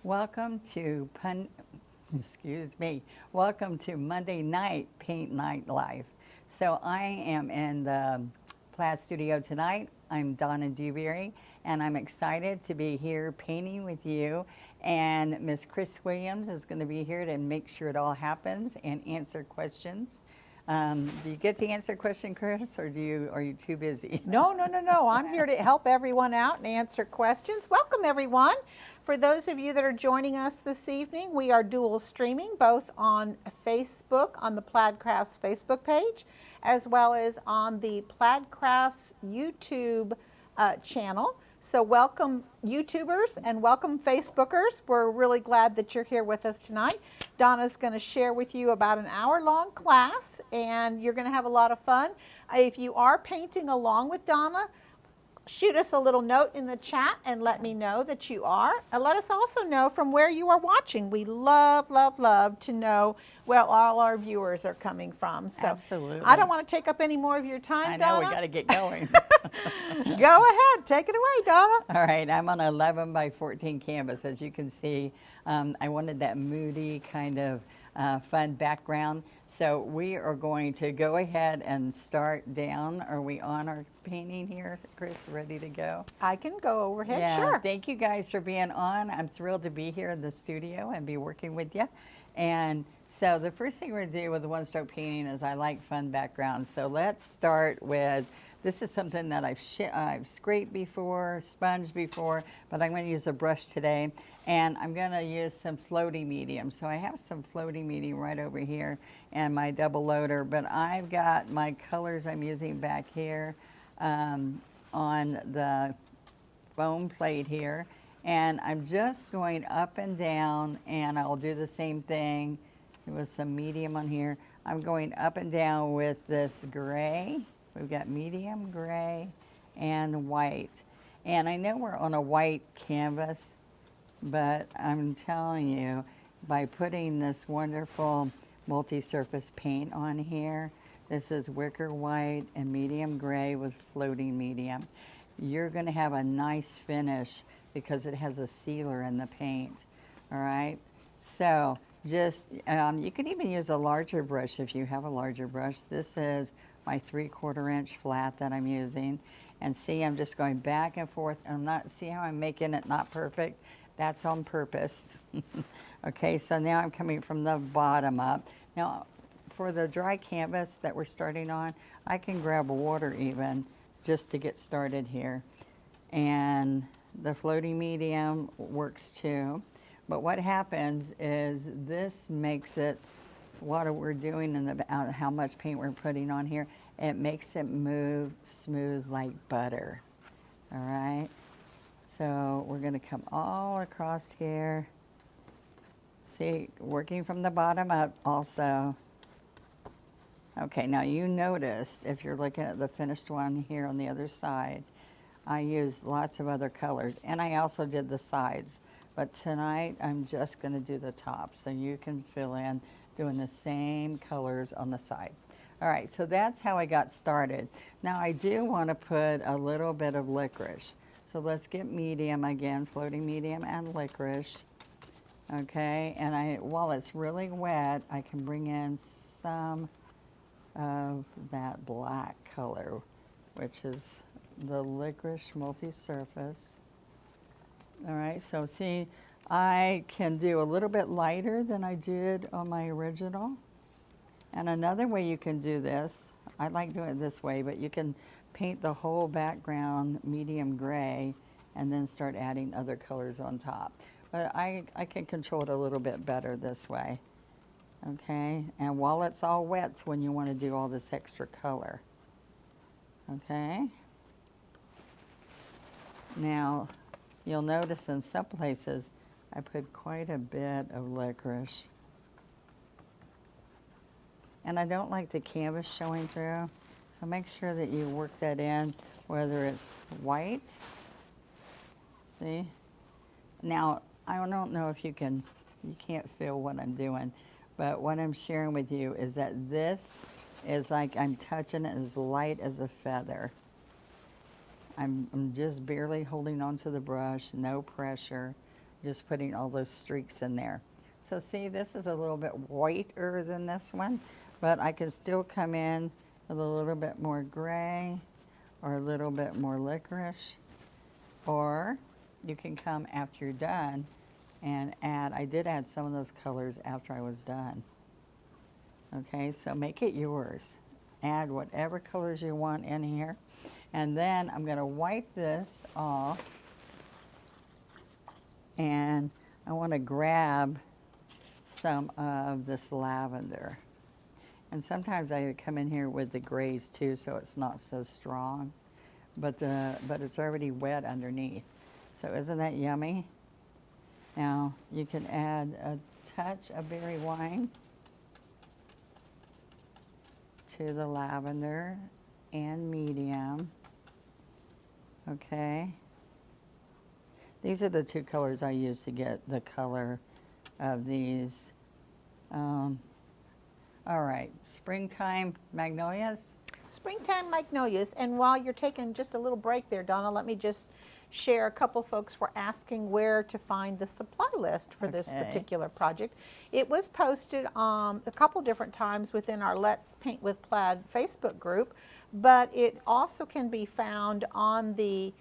Welcome to Welcome to Monday Night Paint Night Live. So I am in the Plaid studio tonight. I'm Donna Dewberry, and I'm excited to be here painting with you. And Miss Chris Williams is going to be here to make sure it all happens and answer questions. Do you get to answer a question, Chris, or are you too busy? No. I'm here to help everyone out and answer questions. Welcome, everyone. For those of you that are joining us this evening, we are dual streaming both on Facebook, on the Plaid Crafts Facebook page, as well as on the Plaid Crafts YouTube channel. So welcome YouTubers and welcome Facebookers. We're really glad that you're here with us tonight. Donna's going to share with you about an hour-long class, and you're going to have a lot of fun. If you are painting along with Donna, shoot us a little note in the chat and let me know that you are. And let us also know from where you are watching. We love to know where all our viewers are coming from. So Absolutely. I don't want to take up any more of your time, Donna. I know, we got to get going. Go ahead, take it away, Donna. All right, I'm on 11 by 14 canvas. As you can see, I wanted that moody kind of fun background. So we are going to go ahead and start down. Are we on our painting here, Chris? Ready to go? I can go overhead, Yeah, sure. Thank you guys for being on. I'm thrilled to be here in the studio and be working with you. And so the first thing we're going to do with the one-stroke painting is I like fun backgrounds. So let's start with, this is something that I've scraped before, sponged before, but I'm going to use a brush today. And I'm going to use some floating medium. So I have some floating medium right over here and my double loader, but I've got my colors I'm using back here on the foam plate here. And I'm just going up and down, and I'll do the same thing with some medium on here. I'm going up and down with this gray. We've got medium, gray, and white. And I know we're on a white canvas, but I'm telling you, by putting this wonderful multi-surface paint on here, this is wicker white and medium gray with floating medium, you're going to have a nice finish because it has a sealer in the paint. All right, so just you can even use a larger brush if you have a larger brush. This is my 3/4 inch flat that I'm using, and see, I'm just going back and forth. See how I'm making it not perfect? That's on purpose. Okay, so now I'm coming from the bottom up. Now, for the dry canvas that we're starting on, I can grab water even just to get started here. And the floating medium works too. But what happens is this makes it, what we're doing and how much paint we're putting on here, it makes it move smooth like butter. All right? So we're going to come all across here. See, working from the bottom up also. Okay, now you noticed, if you're looking at the finished one here on the other side, I used lots of other colors, and I also did the sides. But tonight, I'm just going to do the top, so you can fill in doing the same colors on the side. All right, so that's how I got started. Now, I do want to put a little bit of licorice. So let's get medium again, floating medium and licorice. Okay, and while it's really wet, I can bring in some of that black color, which is the licorice multi-surface. All right, so see, I can do a little bit lighter than I did on my original. And another way you can do this, I like doing it this way, but you can paint the whole background medium gray and then start adding other colors on top. But I can control it a little bit better this way. Okay, and while it's all wet, it's when you want to do all this extra color. Okay. Now, you'll notice in some places I put quite a bit of licorice. And I don't like the canvas showing through, so make sure that you work that in, whether it's white. See? Now, I don't know if you can't feel what I'm doing, but what I'm sharing with you is that this is like I'm touching it as light as a feather. I'm just barely holding onto the brush, no pressure, just putting all those streaks in there. So see, this is a little bit whiter than this one, but I can still come in with a little bit more gray or a little bit more licorice, or you can come after you're done and add, I did add some of those colors after I was done. Okay, so make it yours. Add whatever colors you want in here. And then I'm going to wipe this off, and I want to grab some of this lavender. And sometimes I come in here with the grays too, so it's not so strong, but it's already wet underneath. So isn't that yummy? Now you can add a touch of berry wine to the lavender and medium. Okay. These are the two colors I use to get the color of these. All right, springtime magnolias. Springtime magnolias. And while you're taking just a little break there, Donna, let me just share, a couple folks were asking where to find the supply list for this particular project. It was posted a couple different times within our Let's Paint with Plaid Facebook group, but it also can be found on the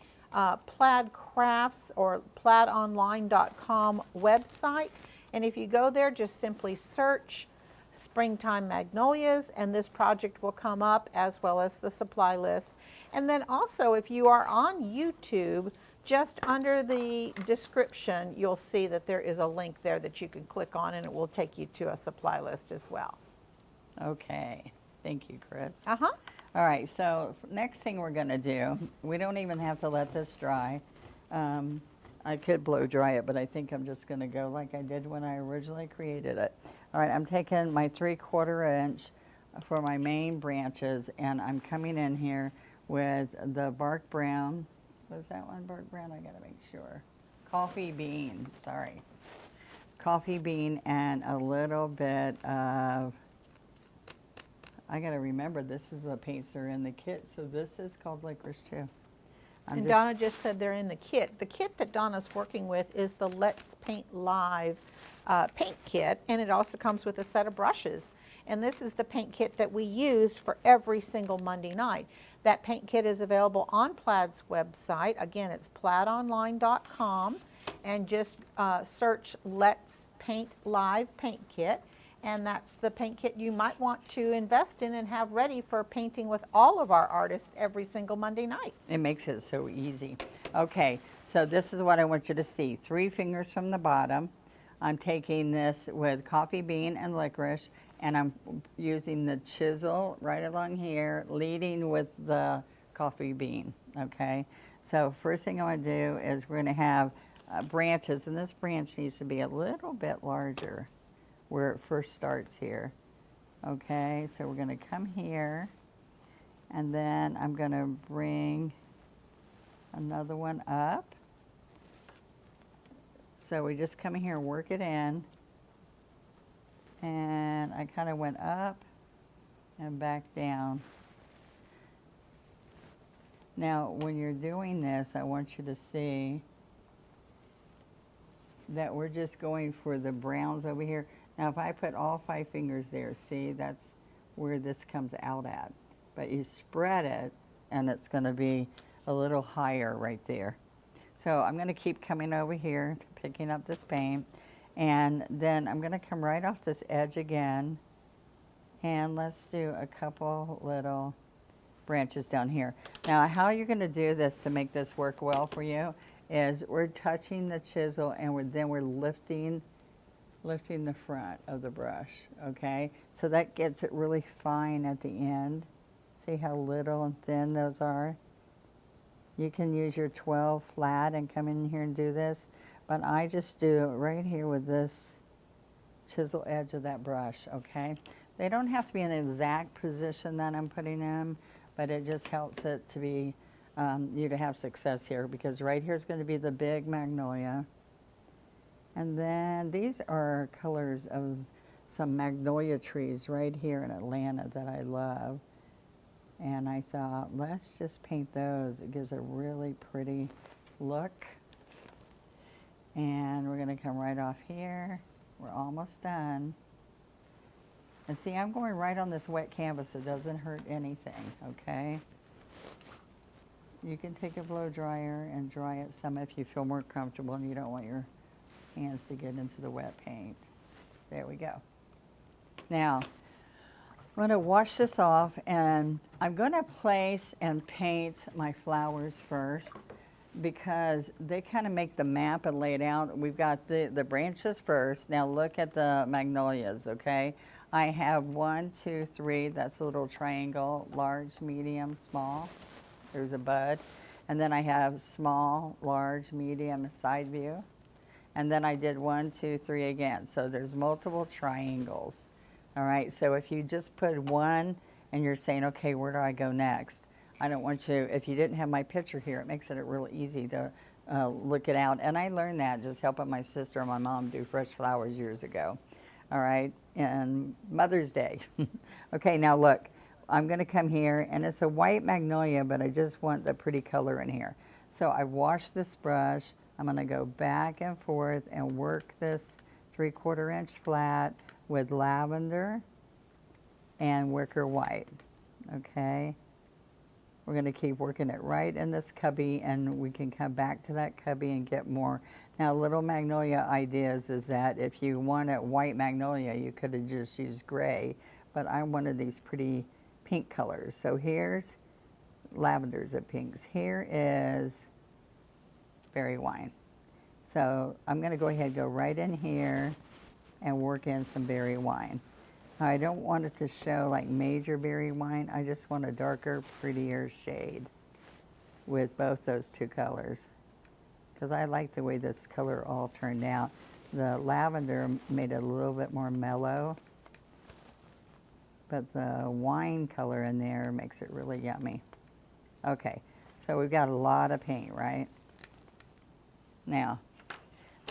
Plaid Crafts or plaidonline.com website. And if you go there, just simply search Springtime Magnolias, and this project will come up, as well as the supply list. And then also, if you are on YouTube, just under the description, you'll see that there is a link there that you can click on, and it will take you to a supply list as well. Okay, thank you, Chris. Uh-huh. All right, so next thing we're gonna do, we don't even have to let this dry. I could blow dry it, but I think I'm just gonna go like I did when I originally created it. All right, I'm taking my 3/4 inch for my main branches, and I'm coming in here with the bark brown. Was that one bark brown? I gotta make sure. Coffee bean, sorry. Coffee bean and a little bit of, I gotta remember, this is the paints that are in the kit, so this is called licorice too. And Donna just said they're in the kit. The kit that Donna's working with is the Let's Paint Live paint kit, and it also comes with a set of brushes. And this is the paint kit that we use for every single Monday night. That paint kit is available on Plaid's website. Again, it's plaidonline.com, and just search Let's Paint Live paint kit. And that's the paint kit you might want to invest in and have ready for painting with all of our artists every single Monday night. It makes it so easy. Okay, so this is what I want you to see. 3 fingers from the bottom. I'm taking this with coffee bean and licorice, and I'm using the chisel right along here, leading with the coffee bean, okay? So first thing I want to do is we're going to have branches, and this branch needs to be a little bit larger where it first starts here. Okay, so we're going to come here, and then I'm going to bring another one up. So we just come here and work it in, and I kind of went up and back down. Now when you're doing this, I want you to see that we're just going for the browns over here. Now if I put all 5 fingers there, see, that's where this comes out at. But you spread it, and it's going to be a little higher right there. So I'm going to keep coming over here, picking up this paint, and then I'm going to come right off this edge again, and let's do a couple little branches down here. Now how you're going to do this to make this work well for you is we're touching the chisel, and then we're lifting the front of the brush, okay? So that gets it really fine at the end. See how little and thin those are? You can use your 12 flat and come in here and do this, but I just do it right here with this chisel edge of that brush, okay? They don't have to be in the exact position that I'm putting them, but it just helps it to be, you to have success here, because right here is going to be the big magnolia. And then these are colors of some magnolia trees right here in Atlanta that I love. And I thought, let's just paint those. It gives a really pretty look. And we're going to come right off here. We're almost done. And see, I'm going right on this wet canvas. It doesn't hurt anything, okay? You can take a blow dryer and dry it some if you feel more comfortable and you don't want your hands to get into the wet paint. There we go. Now, I'm going to wash this off, and I'm going to place and paint my flowers first because they kind of make the map and lay it out. We've got the branches first. Now look at the magnolias, okay? I have 1, 2, 3, that's a little triangle, large, medium, small. There's a bud. And then I have small, large, medium, side view. And then I did 1, 2, 3 again. So there's multiple triangles. All right, so if you just put one and you're saying, okay, where do I go next? I don't want you, if you didn't have my picture here, it makes it real easy to look it out. And I learned that just helping my sister and my mom do fresh flowers years ago. All right, and Mother's Day. Okay, now look, I'm gonna come here, and it's a white magnolia, but I just want the pretty color in here. So I washed this brush. I'm gonna go back and forth and work this 3/4 inch flat with lavender and wicker white, okay? We're going to keep working it right in this cubby, and we can come back to that cubby and get more. Now, little magnolia ideas is that if you wanted white magnolia, you could have just used gray, but I wanted these pretty pink colors. So here's lavenders and pinks. Here is berry wine. So I'm going to go ahead and go right in here and work in some berry wine. I don't want it to show like major berry wine. I just want a darker, prettier shade with both those two colors, because I like the way this color all turned out. The lavender made it a little bit more mellow, but the wine color in there makes it really yummy. Okay, so we've got a lot of paint, right? Now,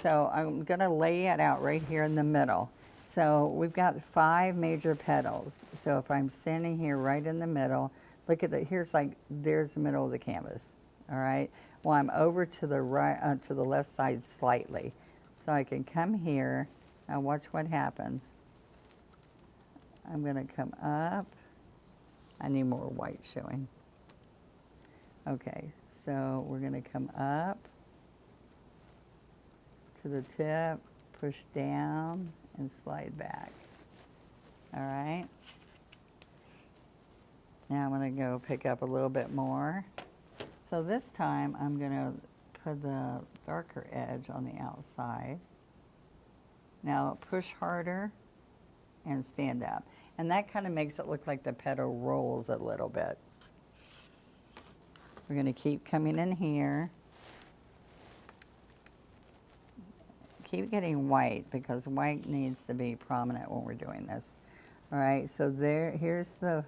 so I'm gonna lay it out right here in the middle. So we've got 5 major petals. So if I'm standing here right in the middle, look at the, there's the middle of the canvas, all right? Well, I'm over to the right, to the left side slightly. So I can come here, now watch what happens. I'm gonna come up. I need more white showing. Okay, so we're gonna come up to the tip, push down, and slide back. All right. Now I'm gonna go pick up a little bit more. So this time I'm gonna put the darker edge on the outside. Now push harder and stand up. And that kind of makes it look like the petal rolls a little bit. We're gonna keep coming in here. Keep getting white, because white needs to be prominent when we're doing this. All right, so here's the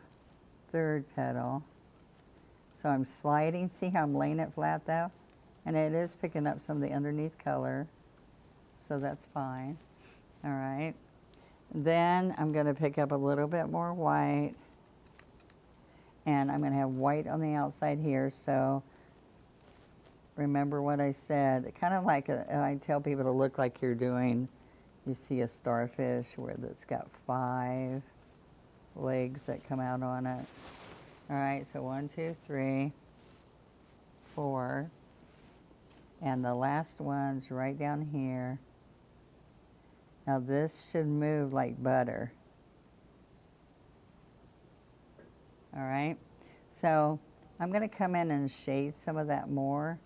3rd petal. So I'm sliding, see how I'm laying it flat though? And it is picking up some of the underneath color, so that's fine. All right, then I'm gonna pick up a little bit more white, and I'm gonna have white on the outside here, so remember what I said, kind of like I tell people to look like you're doing, you see a starfish where it's got 5 legs that come out on it. All right, so 1, 2, 3, 4, and the last one's right down here. Now this should move like butter. All right, so I'm gonna come in and shade some of that more.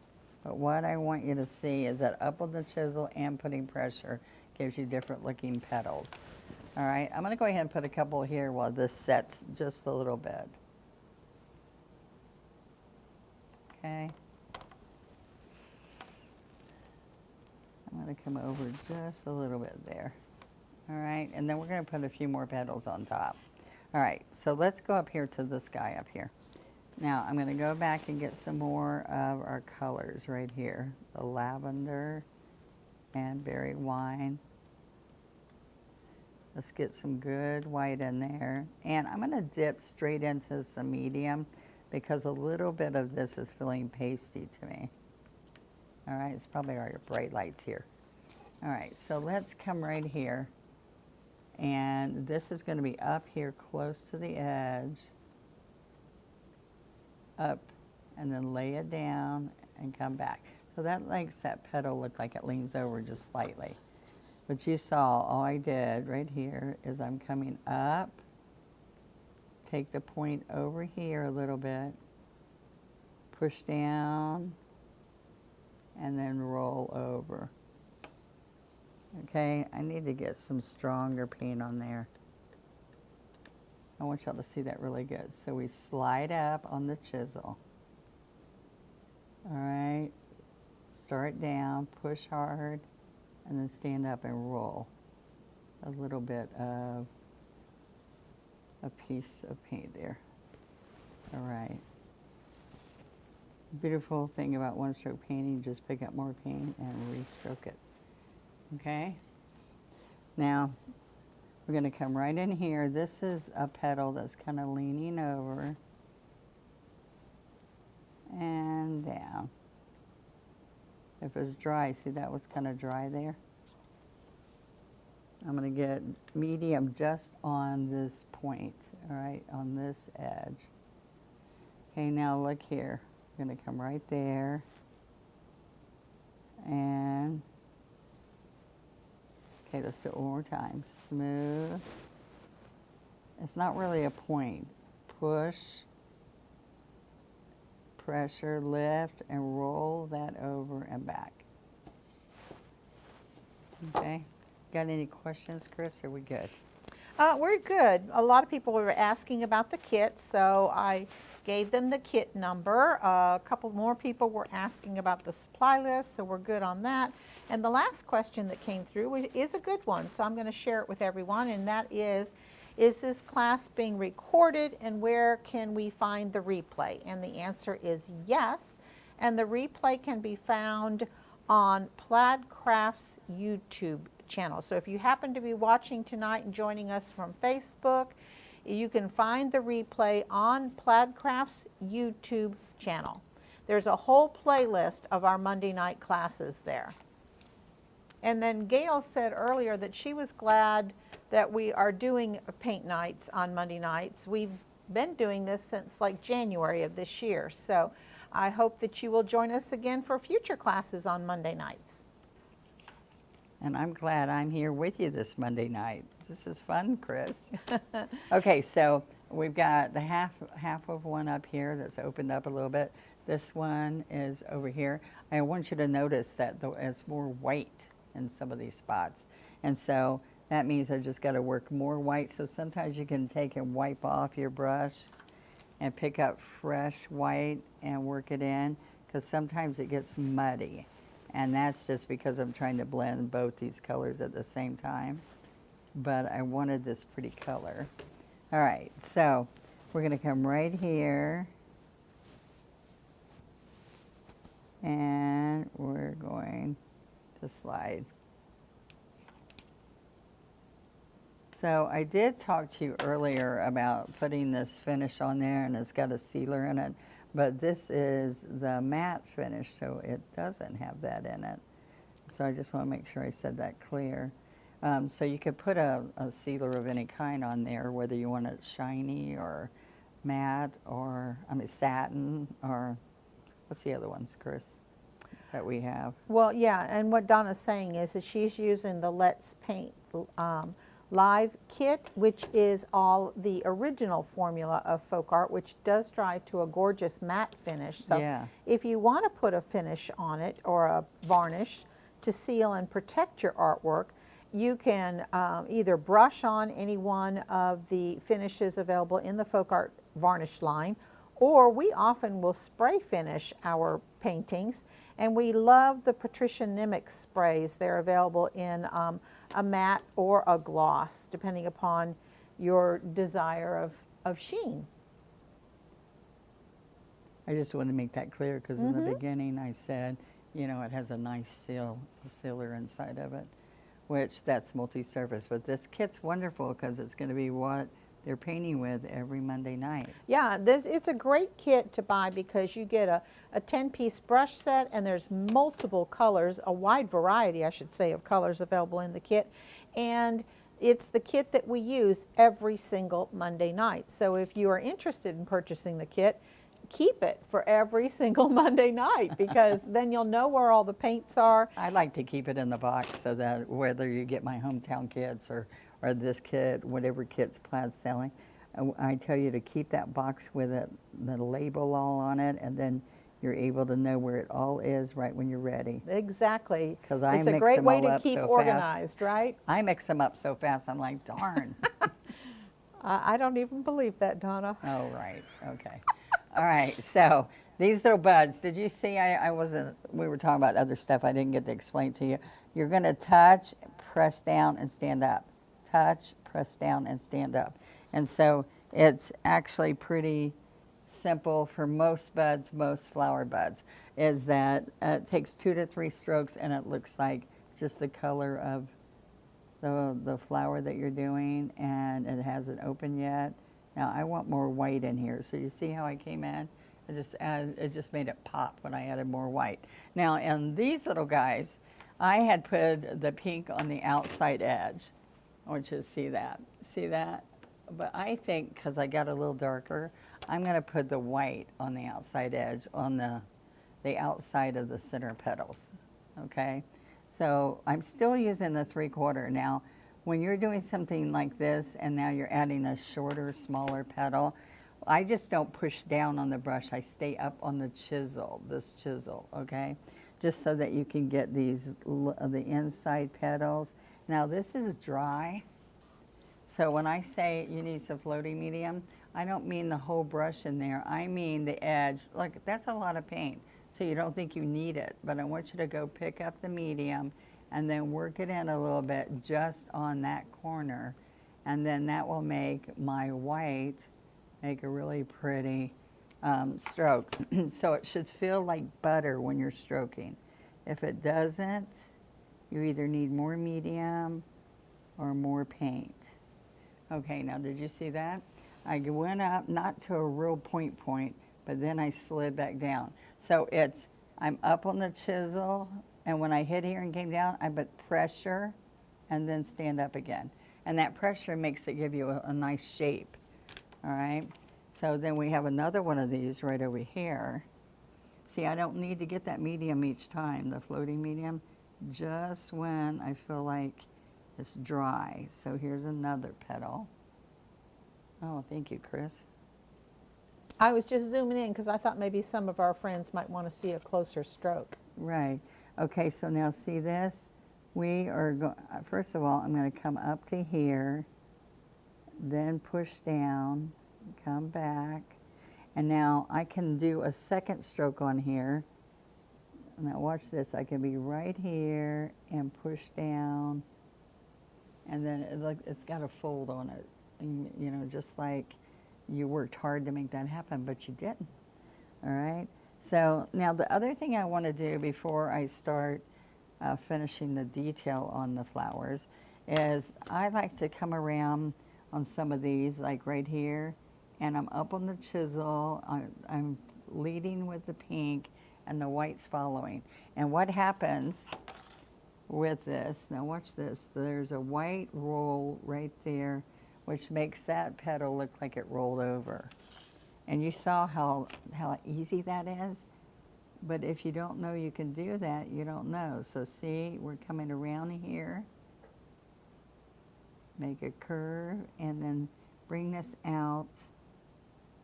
But what I want you to see is that up on the chisel and putting pressure gives you different looking petals. All right, I'm gonna go ahead and put a couple here while this sets just a little bit. Okay. I'm gonna come over just a little bit there. All right, and then we're gonna put a few more petals on top. All right, so let's go up here to this guy up here. Now I'm gonna go back and get some more of our colors right here. The lavender and berry wine. Let's get some good white in there. And I'm gonna dip straight into some medium because a little bit of this is feeling pasty to me. All right, it's probably our bright lights here. All right, so let's come right here. And this is going to be up here close to the edge. Up, and then lay it down and come back. So that makes that petal look like it leans over just slightly. But you saw all I did right here is I'm coming up, take the point over here a little bit, push down, and then roll over. Okay, I need to get some stronger paint on there. I want y'all to see that really good. So we slide up on the chisel. All right, start down, push hard, and then stand up and roll a little bit of a piece of paint there. All right. Beautiful thing about one-stroke painting, just pick up more paint and re-stroke it. Okay? Now, we're going to come right in here. This is a petal that's kind of leaning over and down. If it's dry, see that was kind of dry there? I'm going to get medium just on this point, all right, on this edge. Okay, now look here. I'm going to come right there and okay, let's do it one more time. Smooth. It's not really a point. Push, pressure, lift, and roll that over and back. Okay. Got any questions, Chris? Are we good? We're good. A lot of people were asking about the kit, so I gave them the kit number. A couple more people were asking about the supply list, so we're good on that. And the last question that came through is a good one, so I'm going to share it with everyone, and that is this class being recorded, and where can we find the replay? And the answer is yes, and the replay can be found on Plaid Crafts YouTube channel. So if you happen to be watching tonight and joining us from Facebook, you can find the replay on Plaid Crafts YouTube channel. There's a whole playlist of our Monday night classes there. And then Gail said earlier that she was glad that we are doing paint nights on Monday nights. We've been doing this since like January of this year. So I hope that you will join us again for future classes on Monday nights. And I'm glad I'm here with you this Monday night. This is fun, Chris. Okay, so we've got the half of one up here that's opened up a little bit. This one is over here. I want you to notice that it's more white in some of these spots. And so that means I just got to work more white. So sometimes you can take and wipe off your brush and pick up fresh white and work it in, because sometimes it gets muddy. And that's just because I'm trying to blend both these colors at the same time. But I wanted this pretty color. All right, so we're going to come right here. And we're going to slide. So I did talk to you earlier about putting this finish on there, and it's got a sealer in it. But this is the matte finish, so it doesn't have that in it. So I just want to make sure I said that clear. So you could put a sealer of any kind on there, whether you want it shiny or matte or, satin, or what's the other ones, Chris, that we have? Well, yeah, and what Donna's saying is that she's using the Let's Paint Live kit, which is all the original formula of FolkArt, which does dry to a gorgeous matte finish. So Yeah. if you want to put a finish on it or a varnish to seal and protect your artwork, you can either brush on any one of the finishes available in the FolkArt varnish line, or we often will spray finish our paintings, and we love the Patricia Nimick sprays. They're available in a matte or a gloss, depending upon your desire of sheen. I just wanted to make that clear, because in the beginning I said, you know, it has a nice sealer inside of it, which that's multi-surface. But this kit's wonderful because it's going to be what they're painting with every Monday night. Yeah, it's a great kit to buy because you get a 10-piece brush set, and there's multiple colors, a wide variety, I should say, of colors available in the kit. And it's the kit that we use every single Monday night. So if you are interested in purchasing the kit, keep it for every single Monday night, because then you'll know where all the paints are. I like to keep it in the box so that whether you get my hometown kits or this kit, whatever kit's Plaid's selling, I tell you to keep that box with it, the label all on it, and then you're able to know where it all is right when you're ready. Exactly. 'Cause I it's a mix great them way all to up keep so fast. organized, right? I mix them up so fast, I'm like, darn. I don't even believe that, Donna. Oh, right, okay. All right, so these little buds, did you see, we were talking about other stuff I didn't get to explain to you. You're gonna touch, press down, and stand up. Touch, press down, and stand up. And so it's actually pretty simple for most buds, most flower buds, is that it takes 2 to 3 strokes and it looks like just the color of the flower that you're doing, and it hasn't opened yet. Now I want more white in here, so you see how I came in? It just made it pop when I added more white. Now in these little guys, I had put the pink on the outside edge. I want you to see that. See that? But I think, because I got a little darker, I'm going to put the white on the outside edge, on the outside of the center petals, okay? So I'm still using the 3/4. Now, when you're doing something like this and now you're adding a shorter, smaller petal, I just don't push down on the brush. I stay up on the chisel, this chisel, okay? Just so that you can get these, the inside petals. Now this is dry. So when I say you need some floating medium, I don't mean the whole brush in there. I mean the edge. Look, that's a lot of paint. So you don't think you need it, but I want you to go pick up the medium and then work it in a little bit just on that corner. And then that will make my white make a really pretty stroke. So it should feel like butter when you're stroking. If it doesn't, you either need more medium or more paint. Okay, now did you see that? I went up, not to a real point, but then I slid back down. So I'm up on the chisel, and when I hit here and came down, I put pressure and then stand up again. And that pressure makes it give you a nice shape, all right? So then we have another one of these right over here. See, I don't need to get that medium each time, the floating medium, just when I feel like it's dry. So here's another petal. Oh, thank you, Chris. I was just zooming in because I thought maybe some of our friends might want to see a closer stroke. Right. Okay, so now see this? We are going, first of all, I'm going to come up to here, then push down, come back, and now I can do a second stroke on here. Now watch this, I can be right here and push down, and then it's got a fold on it. And, you know, just like you worked hard to make that happen, but you didn't. All right? So now the other thing I want to do before I start finishing the detail on the flowers is I like to come around on some of these, like right here, and I'm up on the chisel. I'm leading with the pink, and the white's following. And what happens with this, now watch this, there's a white roll right there, which makes that petal look like it rolled over. And you saw how easy that is? But if you don't know you can do that, you don't know. So see, we're coming around here, make a curve, and then bring this out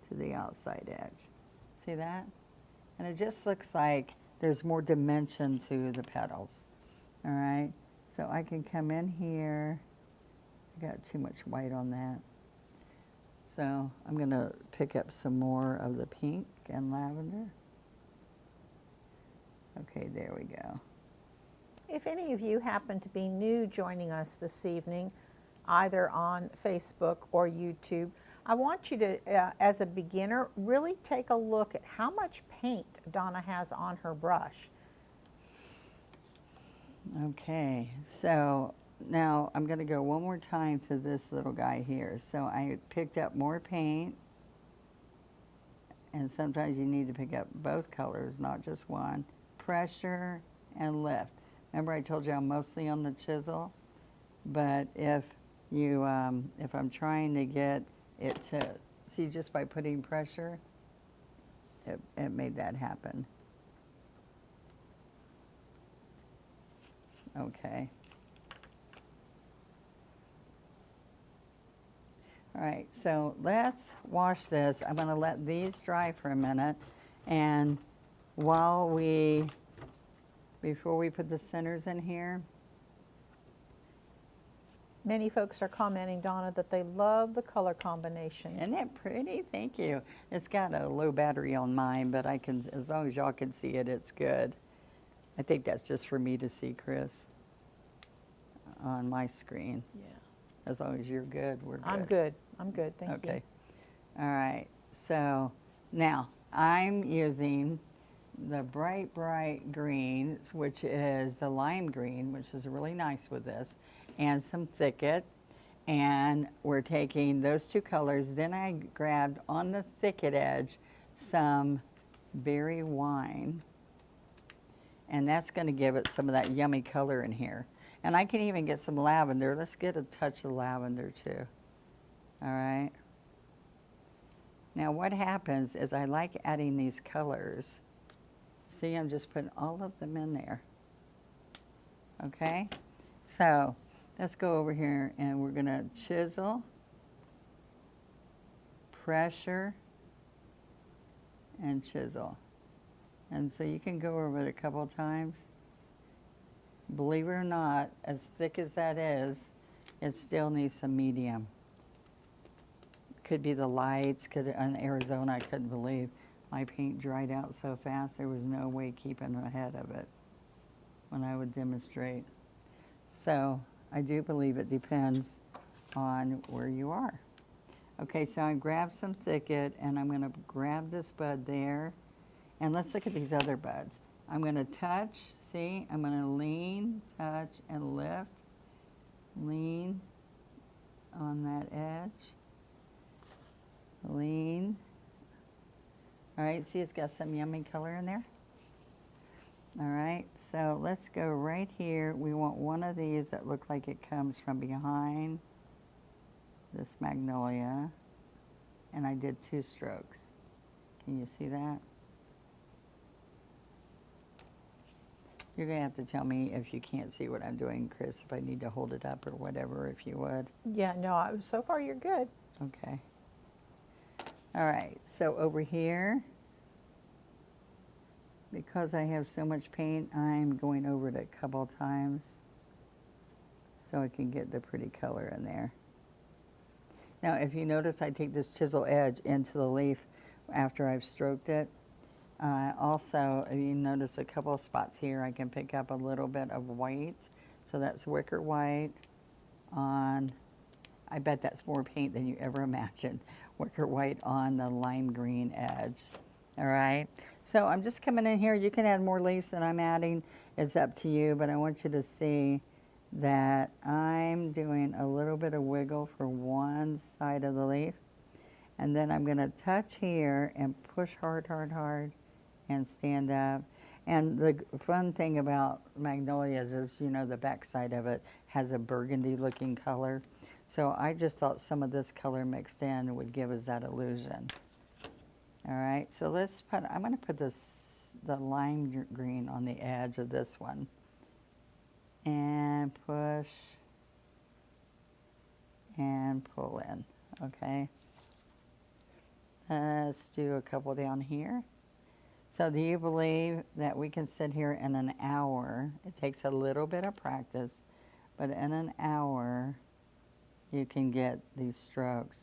to the outside edge. See that? And it just looks like there's more dimension to the petals. All right? So I can come in here. I got too much white on that. So I'm going to pick up some more of the pink and lavender. Okay, there we go. If any of you happen to be new joining us this evening, either on Facebook or YouTube, I want you to, as a beginner, really take a look at how much paint Donna has on her brush. Okay, so now I'm going to go one more time to this little guy here. So I picked up more paint, and sometimes you need to pick up both colors, not just one. Pressure and lift. Remember I told you I'm mostly on the chisel, but if I'm trying to get it to, see, just by putting pressure, it made that happen. Okay. All right, so let's wash this. I'm going to let these dry for a minute, and before we put the centers in here, Many folks are commenting, Donna, that they love the color combination. isn't it pretty? Thank you. It's got a low battery on mine, but I can, as long as y'all can see it, it's good. I think that's just for me to see, Chris, on my screen. Yeah. As long as you're good, we're good. I'm good. I'm good. Thank you. Okay. All right. So now I'm using the bright green, which is the lime green, which is really nice with this, and some thicket. And we're taking those two colors. Then I grabbed on the thicket edge some berry wine. And that's going to give it some of that yummy color in here. And I can even get some lavender. Let's get a touch of lavender too. All right. Now what happens is I like adding these colors. See, I'm just putting all of them in there. Okay. So let's go over here and we're going to chisel, pressure, and chisel. And so you can go over it a couple of times. Believe it or not, as thick as that is, it still needs some medium. Could be the lights, in Arizona, I couldn't believe my paint dried out so fast, there was no way keeping ahead of it when I would demonstrate. So I do believe it depends on where you are. Okay, so I grabbed some thicket and I'm gonna grab this bud there. And let's look at these other buds. I'm going to touch, see, I'm going to lean, touch, and lift. Lean on that edge. Lean. All right, see it's got some yummy color in there? All right, so let's go right here. We want one of these that look like it comes from behind this magnolia. And I did 2 strokes. Can you see that? You're going to have to tell me if you can't see what I'm doing, Chris, if I need to hold it up or whatever, if you would. Yeah, no, so far you're good. Okay. All right, so over here, because I have so much paint, I'm going over it a couple times so I can get the pretty color in there. Now, if you notice, I take this chisel edge into the leaf after I've stroked it. Also, if you notice a couple of spots here, I can pick up a little bit of white. So that's wicker white on, I bet that's more paint than you ever imagined. Wicker white on the lime green edge. All right. So I'm just coming in here. You can add more leaves than I'm adding. It's up to you, but I want you to see that I'm doing a little bit of wiggle for one side of the leaf. And then I'm going to touch here and push hard, hard, hard, and stand up. And the fun thing about magnolias is, you know, the back side of it has a burgundy looking color. So I just thought some of this color mixed in would give us that illusion. All right, so let's put, I'm going to put this, the lime green on the edge of this one. And push and pull in, okay? Let's do a couple down here. So do you believe that we can sit here in an hour? It takes a little bit of practice, but in an hour, you can get these strokes.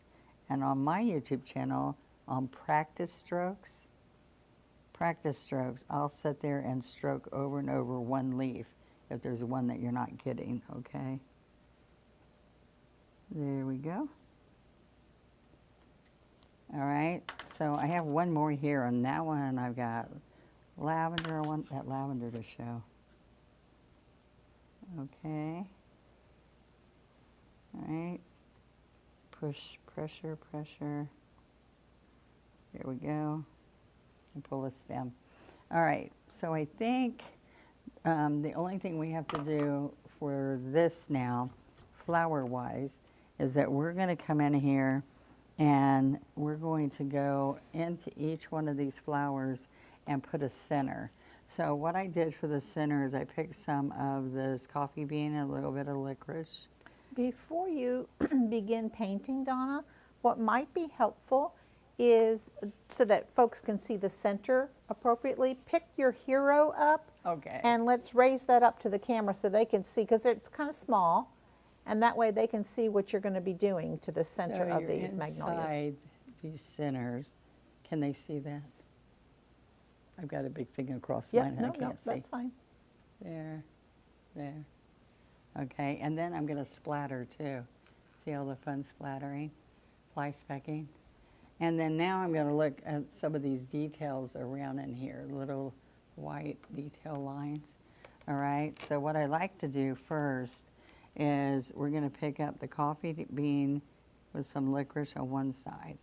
And on my YouTube channel, on practice strokes, I'll sit there and stroke over and over one leaf if there's one that you're not getting, okay? There we go. All right, so I have one more here. On that one, I've got lavender. I want that lavender to show. Okay. All right. Push, pressure, pressure. There we go. And pull the stem. All right, so I think the only thing we have to do for this now, flower-wise, is that we're going to come in here and we're going to go into each one of these flowers and put a center. So what I did for the center is I picked some of this coffee bean and a little bit of licorice. Before you begin painting, Donna, what might be helpful is, so that folks can see the center appropriately, pick your hero up. Okay. And let's raise that up to the camera so they can see, because it's kind of small, and that way they can see what you're going to be doing to the center So of you're these magnolias. inside these centers. Can they see that? I've got a big thing across mine and I can't see. That's fine. There, there. Okay, and then I'm going to splatter too. See all the fun splattering, fly specking. And then now I'm going to look at some of these details around in here, little white detail lines. All right, so what I like to do first is we're going to pick up the coffee bean with some licorice on one side.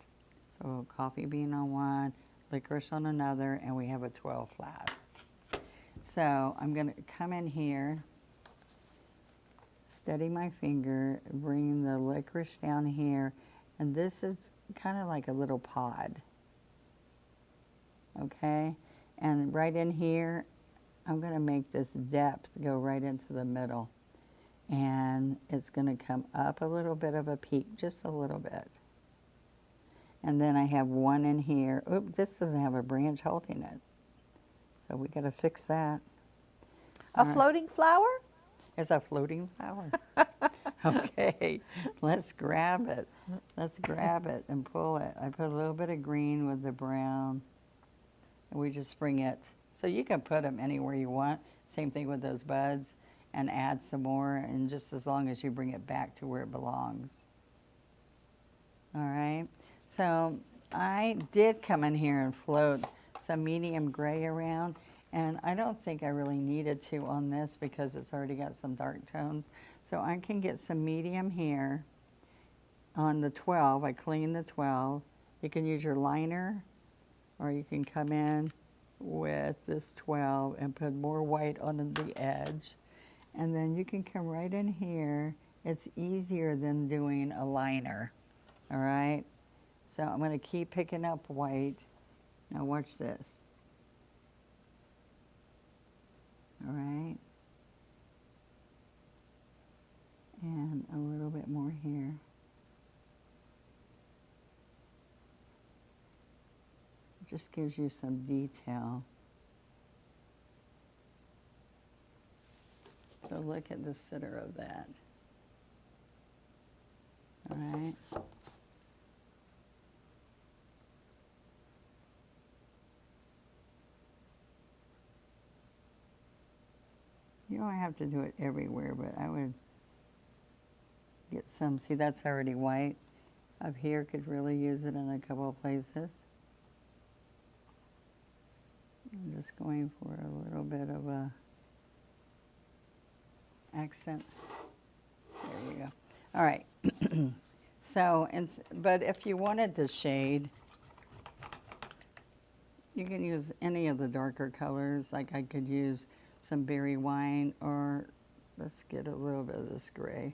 So coffee bean on one, licorice on another, and we have a 12 flat. So I'm going to come in here, steady my finger, bring the licorice down here, and this is kind of like a little pod. Okay, and right in here, I'm going to make this depth go right into the middle. And it's going to come up a little bit of a peak, just a little bit. And then I have one in here. Oop, this doesn't have a branch holding it. So we got to fix that. A floating flower? It's a floating flower. Okay, let's grab it. Let's grab it and pull it. I put a little bit of green with the brown. And we just bring it. So you can put them anywhere you want. Same thing with those buds. And add some more, and just as long as you bring it back to where it belongs. All right, so I did come in here and float some medium gray around, and I don't think I really needed to on this because it's already got some dark tones. So I can get some medium here on the 12. I clean the 12. You can use your liner, or you can come in with this 12 and put more white on the edge. And then you can come right in here. It's easier than doing a liner, all right? So I'm going to keep picking up white. Now watch this. All right? And a little bit more here. It just gives you some detail. So look at the center of that. All right. You don't have to do it everywhere, but I would get some. See, that's already white. Up here, could really use it in a couple of places. I'm just going for a little bit of a accent. There we go. All right. So, but if you wanted to shade, you can use any of the darker colors. Like I could use some berry wine, or let's get a little bit of this gray.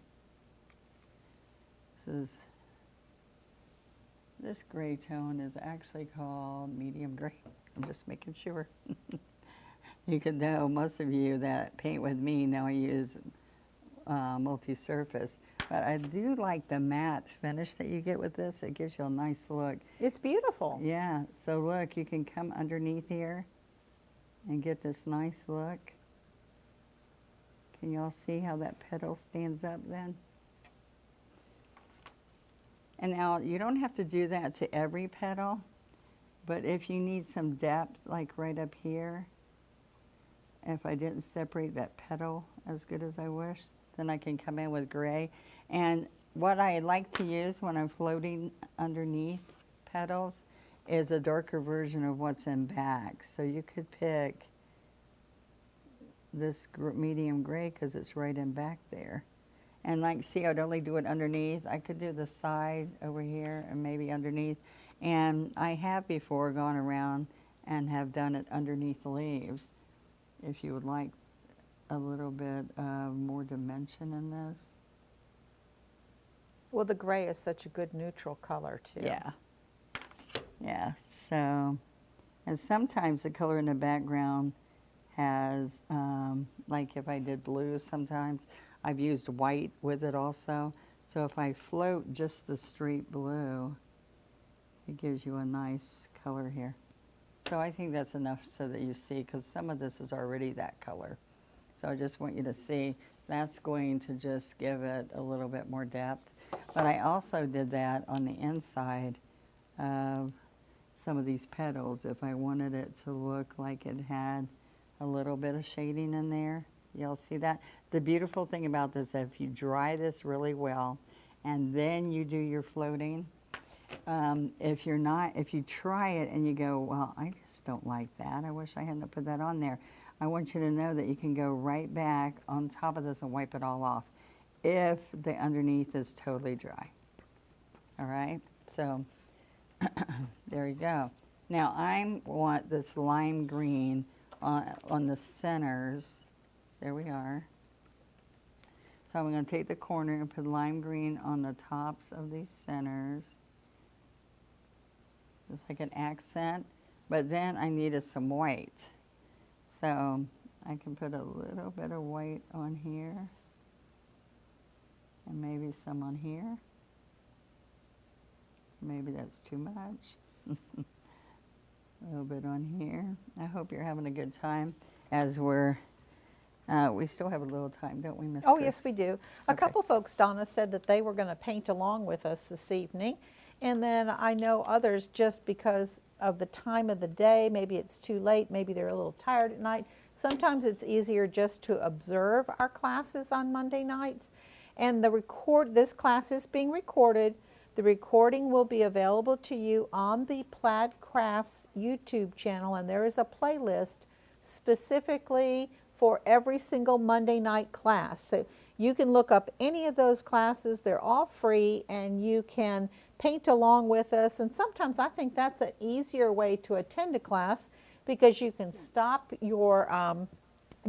This gray tone is actually called medium gray. I'm just making sure. You could know, most of you that paint with me know I use multi-surface. But I do like the matte finish that you get with this. It gives you a nice look. It's beautiful. Yeah, so look, you can come underneath here and get this nice look. Can y'all see how that petal stands up then? And now you don't have to do that to every petal, but if you need some depth, like right up here, if I didn't separate that petal as good as I wish, then I can come in with gray. And what I like to use when I'm floating underneath petals is a darker version of what's in back. So you could pick this medium gray because it's right in back there. And like, see, I'd only do it underneath. I could do the side over here and maybe underneath. And I have before gone around and have done it underneath the leaves. If you would like a little bit more dimension in this. Well, the gray is such a good neutral color too. Yeah. Yeah, so, and sometimes the color in the background has, like if I did blue sometimes, I've used white with it also. So if I float just the straight blue, it gives you a nice color here. So I think that's enough so that you see, because some of this is already that color. So I just want you to see, that's going to just give it a little bit more depth. But I also did that on the inside of some of these petals if I wanted it to look like it had a little bit of shading in there. You'll see that. The beautiful thing about this, if you dry this really well and then you do your floating, if you try it and you go, well, I just don't like that, I wish I hadn't put that on there, I want you to know that you can go right back on top of this and wipe it all off if the underneath is totally dry. All right, so there you go. Now I want this lime green on the centers. There we are. So I'm going to take the corner and put lime green on the tops of these centers. Just like an accent. But then I needed some white. So I can put a little bit of white on here. And maybe some on here. Maybe that's too much. A little bit on here. I hope you're having a good time as we still have a little time, don't we, Miss Oh, Chris? yes, we do. A couple folks, Donna, said that they were going to paint along with us this evening. And then I know others, just because of the time of the day, maybe it's too late, maybe they're a little tired at night. Sometimes it's easier just to observe our classes on Monday nights. And this class is being recorded. The recording will be available to you on the Plaid Crafts YouTube channel, and there is a playlist specifically for every single Monday night class. So you can look up any of those classes. They're all free, and you can paint along with us. And sometimes I think that's an easier way to attend a class, because you can stop your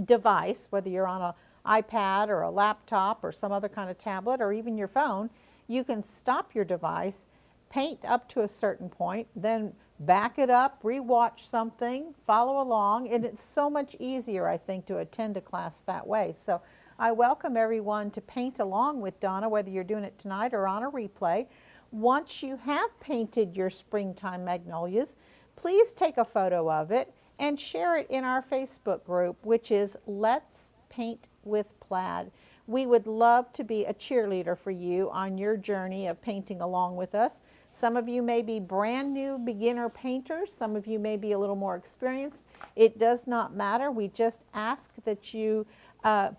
device, whether you're on an iPad or a laptop or some other kind of tablet or even your phone. You can stop your device, paint up to a certain point, then back it up, rewatch something, follow along, and it's so much easier, I think, to attend a class that way. So I welcome everyone to paint along with Donna, whether you're doing it tonight or on a replay. Once you have painted your springtime magnolias, please take a photo of it and share it in our Facebook group, which is Let's Paint with Plaid. We would love to be a cheerleader for you on your journey of painting along with us. Some of you may be brand new beginner painters. Some of you may be a little more experienced. It does not matter. We just ask that you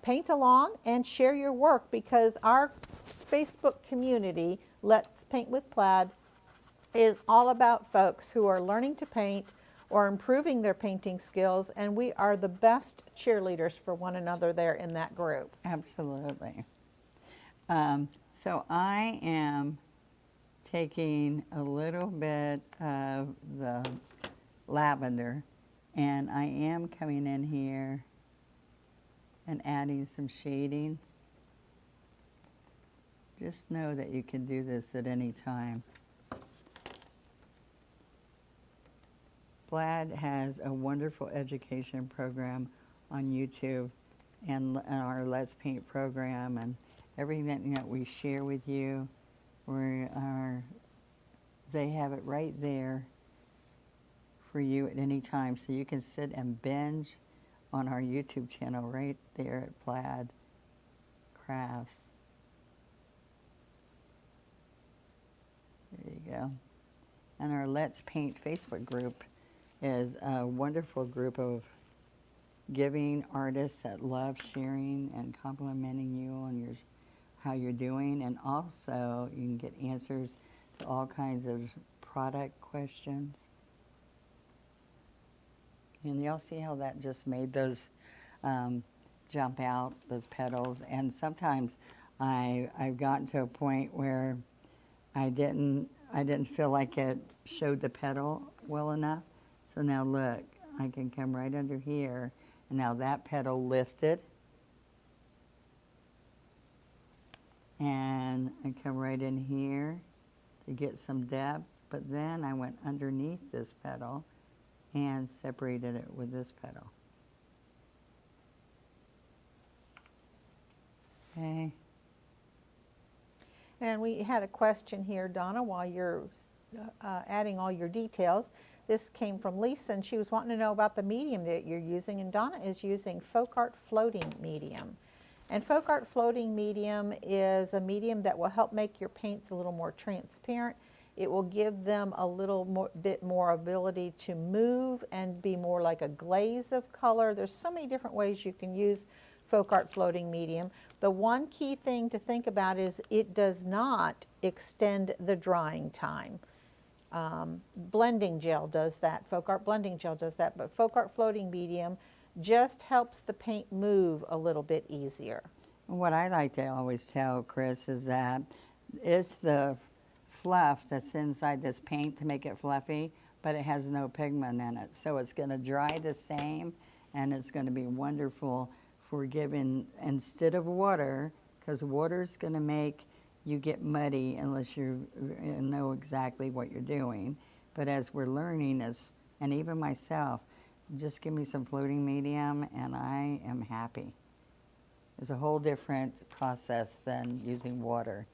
paint along and share your work, because our Facebook community, Let's Paint with Plaid, is all about folks who are learning to paint or improving their painting skills, and we are the best cheerleaders for one another there in that group. Absolutely. So I am taking a little bit of the lavender, and I am coming in here and adding some shading. Just know that you can do this at any time. Plaid has a wonderful education program on YouTube, and our Let's Paint program, and everything that we share with you. They have it right there for you at any time, so you can sit and binge on our YouTube channel right there at Plaid Crafts. There you go. And our Let's Paint Facebook group is a wonderful group of giving artists that love sharing and complimenting you on how you're doing, and also you can get answers to all kinds of product questions. And y'all see how that just made those jump out, those petals. And sometimes I've gotten to a point where I didn't feel like it showed the petal well enough. So now look, I can come right under here, and now that petal lifted. And I come right in here to get some depth, but then I went underneath this petal and separated it with this petal. Okay. And we had a question here, Donna, while you're adding all your details. This came from Lisa, and she was wanting to know about the medium that you're using, and Donna is using FolkArt floating medium. And FolkArt floating medium is a medium that will help make your paints a little more transparent. It will give them a little bit more ability to move and be more like a glaze of color. There's so many different ways you can use FolkArt floating medium. The one key thing to think about is it does not extend the drying time. Blending gel does that, FolkArt blending gel does that, but FolkArt floating medium just helps the paint move a little bit easier. What I like to always tell Chris is that it's the fluff that's inside this paint to make it fluffy, but it has no pigment in it. So it's going to dry the same, and it's going to be wonderful for giving, instead of water, because water's going to make you get muddy unless you know exactly what you're doing. But as we're learning, and even myself, just give me some floating medium and I am happy. It's a whole different process than using water.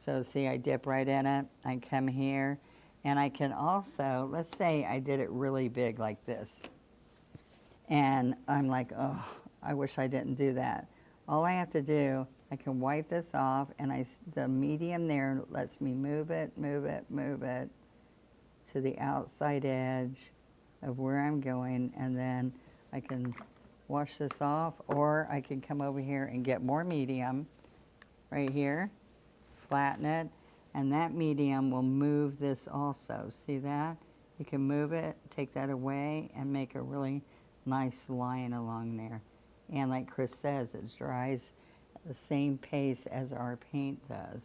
So see, I dip right in it, I come here, and I can also, let's say I did it really big like this. And I'm like, oh, I wish I didn't do that. All I have to do, I can wipe this off, and the medium there lets me move it to the outside edge of where I'm going, and then I can wash this off, or I can come over here and get more medium right here, flatten it, and that medium will move this also. See that? You can move it, take that away, and make a really nice line along there. And like Chris says, it dries at the same pace as our paint does.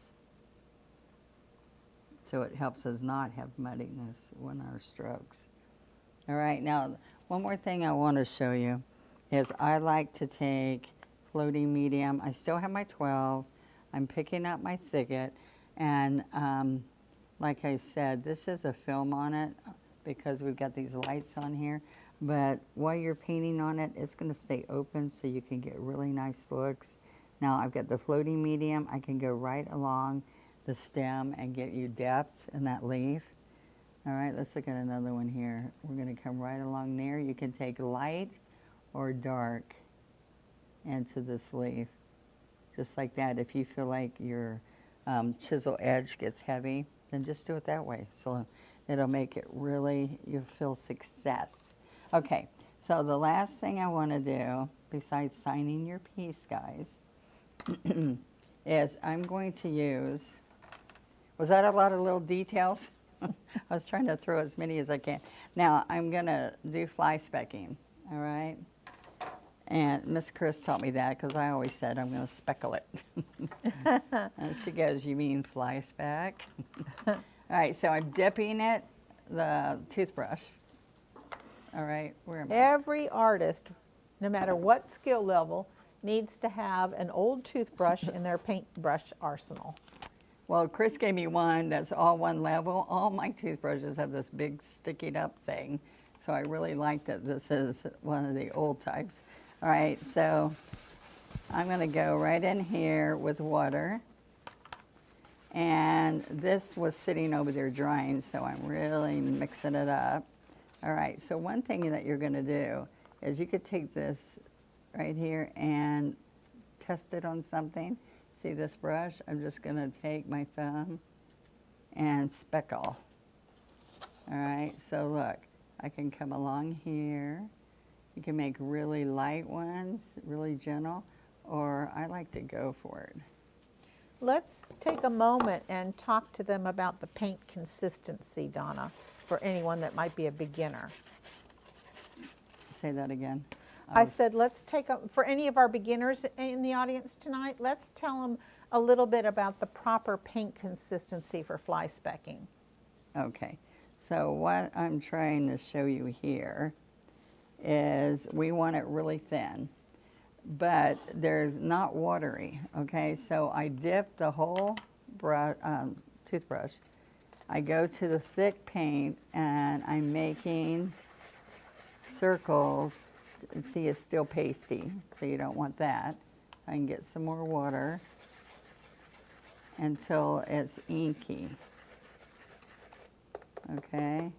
So it helps us not have muddiness when our strokes. All right, now one more thing I want to show you is I like to take floating medium. I still have my 12. I'm picking up my thicket, and like I said, this is a film on it because we've got these lights on here. But while you're painting on it, it's going to stay open so you can get really nice looks. Now I've got the floating medium. I can go right along the stem and get you depth in that leaf. All right, let's look at another one here. We're going to come right along there. You can take light or dark into this leaf, just like that. If you feel like your chisel edge gets heavy, then just do it that way. So it'll make it really, you'll feel success. Okay, so the last thing I want to do, besides signing your piece, guys, is I'm going to use, was that a lot of little details? I was trying to throw as many as I can. Now, I'm going to do fly specking, all right? And Miss Chris taught me that because I always said I'm going to speckle it. And she goes, you mean fly speck? All right, so I'm dipping it, the toothbrush. All right, where am I? Every artist, no matter what skill level, needs to have an old toothbrush in their paintbrush arsenal. Well, Chris gave me one that's all one level. All my toothbrushes have this big sticking up thing. So I really like that this is one of the old types. All right, so I'm going to go right in here with water. And this was sitting over there drying, so I'm really mixing it up. All right, so one thing that you're going to do is you could take this right here and test it on something. See this brush? I'm just going to take my thumb and speckle. All right, so look, I can come along here. You can make really light ones, really gentle, or I like to go for it. Let's take a moment and talk to them about the paint consistency, Donna, for anyone that might be a beginner. Say that again. I said, let's take for any of our beginners in the audience tonight, let's tell them a little bit about the proper paint consistency for fly specking. Okay, so what I'm trying to show you here is we want it really thin, but there's not watery, okay? So I dip the whole toothbrush. I go to the thick paint and I'm making circles. See, it's still pasty, so you don't want that. I can get some more water until it's inky. Okay,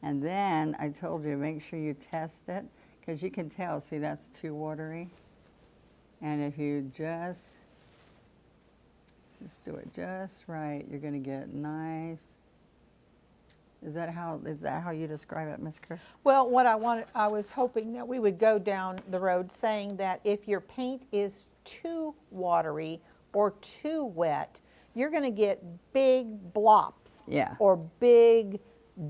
and then I told you make sure you test it, because you can tell, see, that's too watery. And if you just do it just right, you're going to get nice. Is that how you describe it, Miss Chris? Well, what I was hoping that we would go down the road saying that if your paint is too watery or too wet, you're going to get big blops, Yeah. or big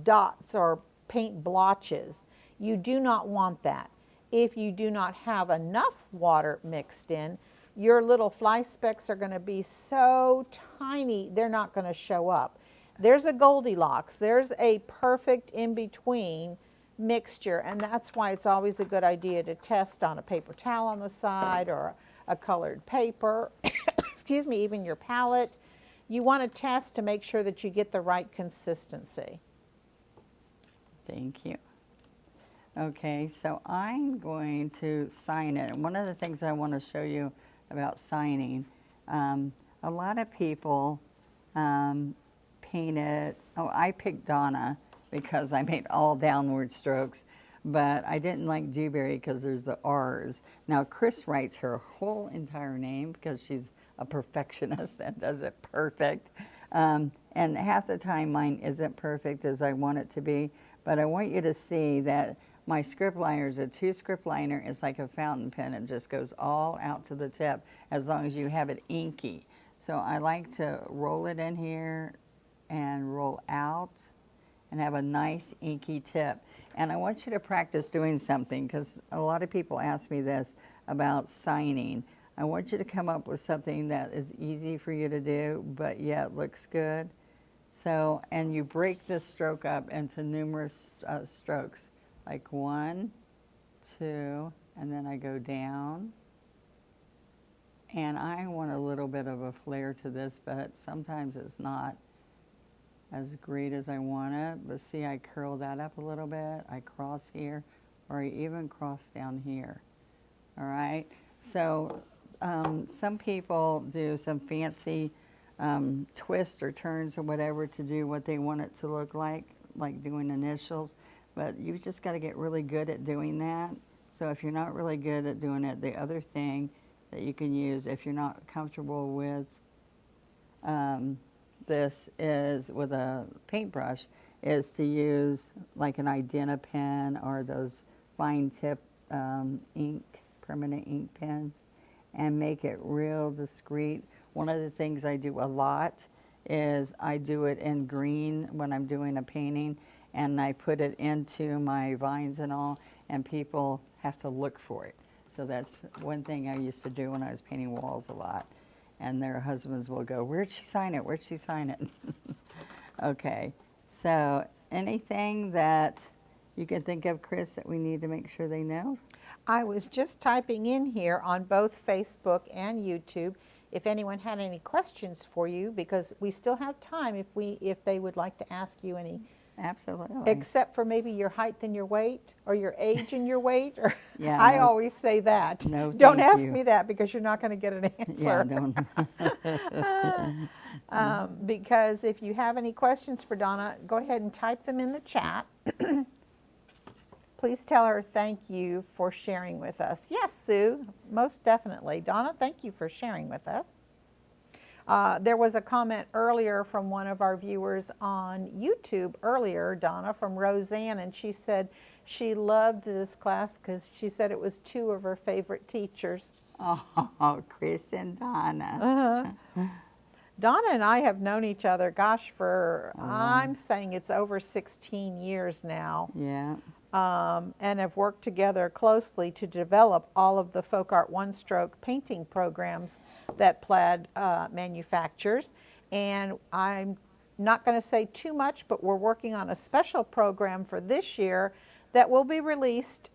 dots or paint blotches. You do not want that. If you do not have enough water mixed in, your little fly specks are going to be so tiny, they're not going to show up. There's a Goldilocks. There's a perfect in-between mixture, and that's why it's always a good idea to test on a paper towel on the side or a colored paper, excuse me, even your palette. You want to test to make sure that you get the right consistency. Thank you. Okay, so I'm going to sign it. And one of the things I want to show you about signing, a lot of people painted, I picked Donna because I made all downward strokes, but I didn't like Dewberry because there's the R's. Now Chris writes her whole entire name because she's a perfectionist and does it perfect. And half the time mine isn't perfect as I want it to be, but I want you to see that my script liner is a 2 script liner. It's like a fountain pen. It just goes all out to the tip as long as you have it inky. So I like to roll it in here and roll out and have a nice inky tip. And I want you to practice doing something, because a lot of people ask me this about signing. I want you to come up with something that is easy for you to do, but yet looks good. So, and you break this stroke up into numerous strokes, like 1, 2, and then I go down. And I want a little bit of a flare to this, but sometimes it's not as great as I want it. But see, I curl that up a little bit. I cross here, or I even cross down here. All right? So some people do some fancy twists or turns or whatever to do what they want it to look like doing initials. But you've just got to get really good at doing that. So if you're not really good at doing it, the other thing that you can use if you're not comfortable with this is with a paintbrush is to use like an Identa pen or those fine tip permanent ink pens, and make it real discreet. One of the things I do a lot is I do it in green when I'm doing a painting, and I put it into my vines and all, and people have to look for it. So that's one thing I used to do when I was painting walls a lot. And their husbands will go, "Where'd she sign it? Where'd she sign it?" Okay, so anything that you can think of, Chris, that we need to make sure they know? I was just typing in here on both Facebook and YouTube if anyone had any questions for you, because we still have time if they would like to ask you any. Absolutely. Except for maybe your height and your weight, or your age and your weight. Or Yeah, I no. always say that. No, don't thank ask you. me that, because you're not going to get an answer. Yeah, don't. Because if you have any questions for Donna, go ahead and type them in the chat. Please tell her thank you for sharing with us. Yes, Sue, most definitely. Donna, thank you for sharing with us. There was a comment earlier from one of our viewers on YouTube earlier, Donna, from Roseanne, and she said she loved this class because she said it was 2 of her favorite teachers. Oh, Chris and Donna. Donna and I have known each other, gosh, for, I'm saying it's over 16 years now. Yeah. and have worked together closely to develop all of the FolkArt one-stroke painting programs that Plaid manufactures. And I'm not going to say too much, but we're working on a special program for this year that will be released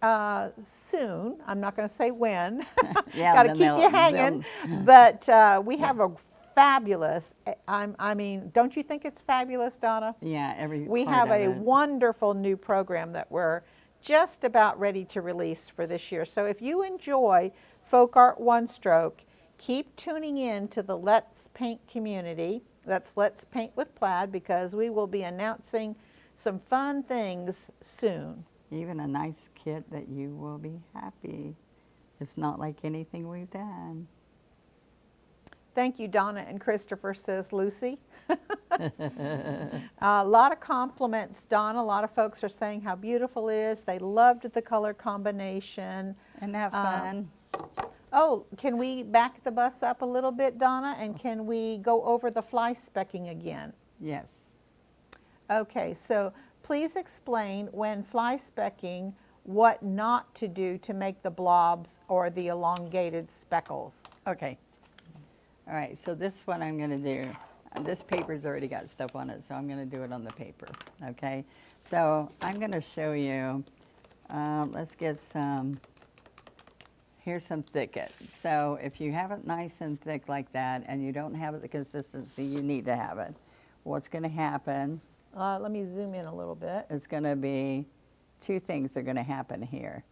soon. I'm not going to say when. Yeah, got to then keep you hanging. But we have a fabulous, I mean, don't you think it's fabulous, Donna? Yeah, We have a wonderful new program that we're just about ready to release for this year. So if you enjoy FolkArt One Stroke, keep tuning in to the Let's Paint community. That's Let's Paint with Plaid, because we will be announcing some fun things soon. Even a nice kit that you will be happy. It's not like anything we've done. Thank you, Donna and Christopher, says Lucy. A lot of compliments, Donna. A lot of folks are saying how beautiful it is. They loved the color combination. And have fun. Oh, can we back the bus up a little bit, Donna? And can we go over the fly specking again? Yes. Okay, so please explain when fly specking what not to do to make the blobs or the elongated speckles. Okay. All right, so this one I'm going to do. This paper's already got stuff on it, so I'm going to do it on the paper, okay? So I'm going to show you, let's get some, here's some thicket. So if you have it nice and thick like that and you don't have it the consistency you need to have it, what's going to happen? Let me zoom in a little bit. It's going to be, two things are going to happen here.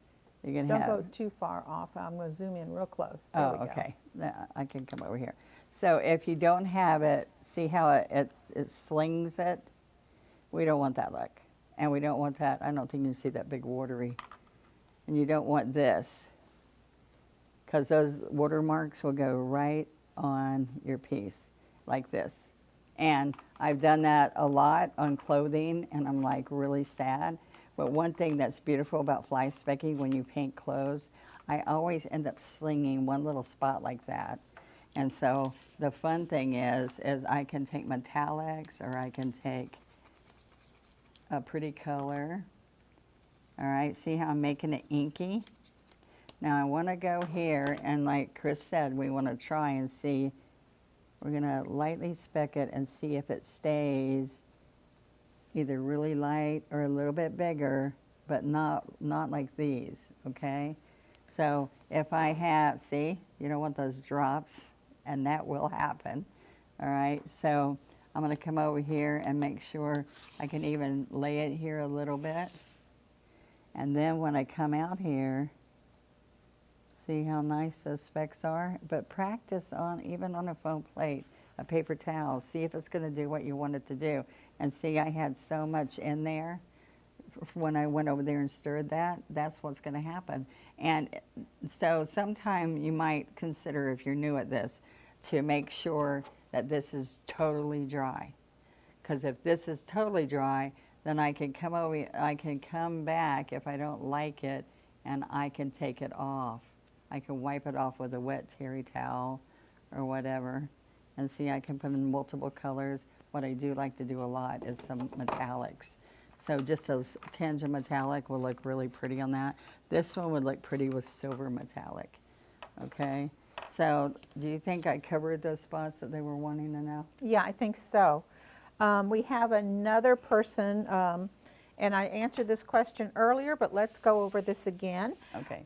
You're going to Don't have, go too far off. I'm going to zoom in real close. There oh, we go. okay. I can come over here. So if you don't have it, see how it slings it? We don't want that look. And we don't want that, I don't think you see that big watery. And you don't want this, because those watermarks will go right on your piece, like this. And I've done that a lot on clothing, and I'm like really sad. But one thing that's beautiful about fly specking when you paint clothes, I always end up slinging one little spot like that. And so the fun thing is I can take metallics, or I can take a pretty color. All right, see how I'm making it inky? Now I want to go here, and like Chris said, we want to try and see. We're going to lightly speck it and see if it stays either really light or a little bit bigger, but not like these, okay? So if I have, see, you don't want those drops, and that will happen, all right? So I'm going to come over here and make sure I can even lay it here a little bit. And then when I come out here, see how nice those specks are? But practice on, even on a foam plate, a paper towel, see if it's going to do what you want it to do. And see, I had so much in there. When I went over there and stirred that, that's what's going to happen. And so sometime you might consider, if you're new at this, to make sure that this is totally dry. Because if this is totally dry, then I can come over, I can come back if I don't like it, and I can take it off. I can wipe it off with a wet terry towel or whatever. And see, I can put in multiple colors. What I do like to do a lot is some metallics. So just a tinge of metallic will look really pretty on that. This one would look pretty with silver metallic, okay? So do you think I covered those spots that they were wanting to know? Yeah, I think so. We have another person, and I answered this question earlier, but let's go over this again. Okay.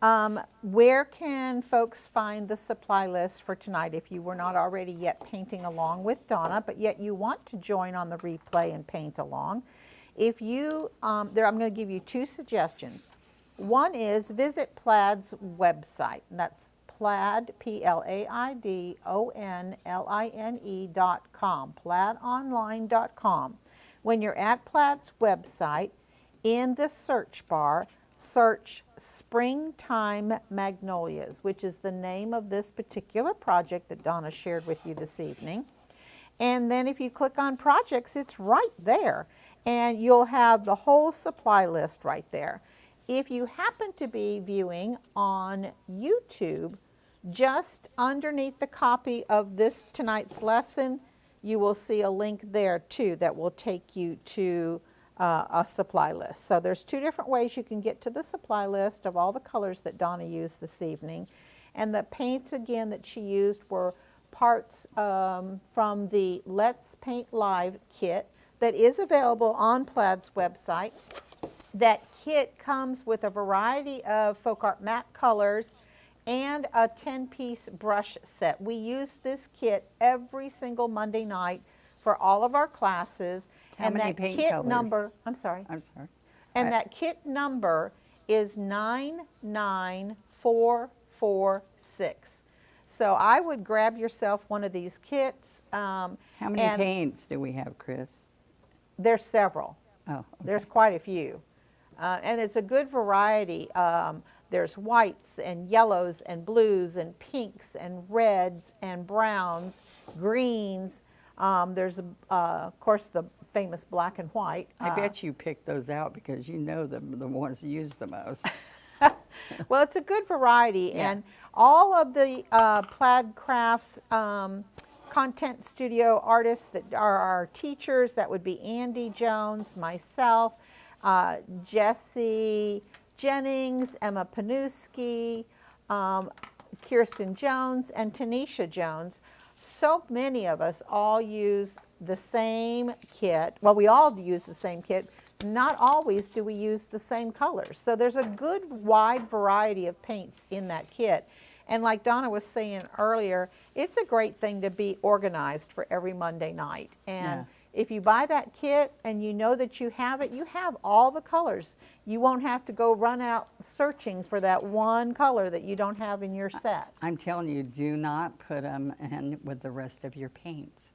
Where can folks find the supply list for tonight if you were not already yet painting along with Donna, but yet you want to join on the replay and paint along? If you, I'm going to give you two suggestions. One is visit Plaid's website, and that's Plaid, PLAIDONLINE.com, plaidonline.com. When you're at Plaid's website, in the search bar, search Springtime Magnolias, which is the name of this particular project that Donna shared with you this evening. And then if you click on projects, it's right there. And you'll have the whole supply list right there. If you happen to be viewing on YouTube, just underneath the copy of this tonight's lesson, you will see a link there too that will take you to a supply list. So there's 2 different ways you can get to the supply list of all the colors that Donna used this evening. And the paints again that she used were parts from the Let's Paint Live kit that is available on Plaid's website. That kit comes with a variety of FolkArt matte colors and a 10-piece brush set. We use this kit every single Monday night for all of our classes. How many paint kit colors? number, I'm sorry. And that kit number is 99446. So I would grab yourself one of these kits. How many paints do we have, Chris? There's several. Oh, okay. There's quite a few. And it's a good variety. There's whites and yellows and blues and pinks and reds and browns, greens. There's, of course, the famous black and white. I bet you picked those out because you know the ones used the most. Well, it's a good variety, Yeah. and all of the Plaid Crafts Content Studio artists that are our teachers, that would be Andy Jones, myself, Jesse Jennings, Emma Panuski, Kirsten Jones, and Tanisha Jones. So many of us all use the same kit. Well, we all use the same kit. Not always do we use the same colors. So there's a good wide variety of paints in that kit. And like Donna was saying earlier, it's a great thing to be organized for every Monday night. And if you buy that kit and you know that you have it, you have all the colors. You won't have to go run out searching for that one color that you don't have in your set. I'm telling you, do not put them in with the rest of your paints.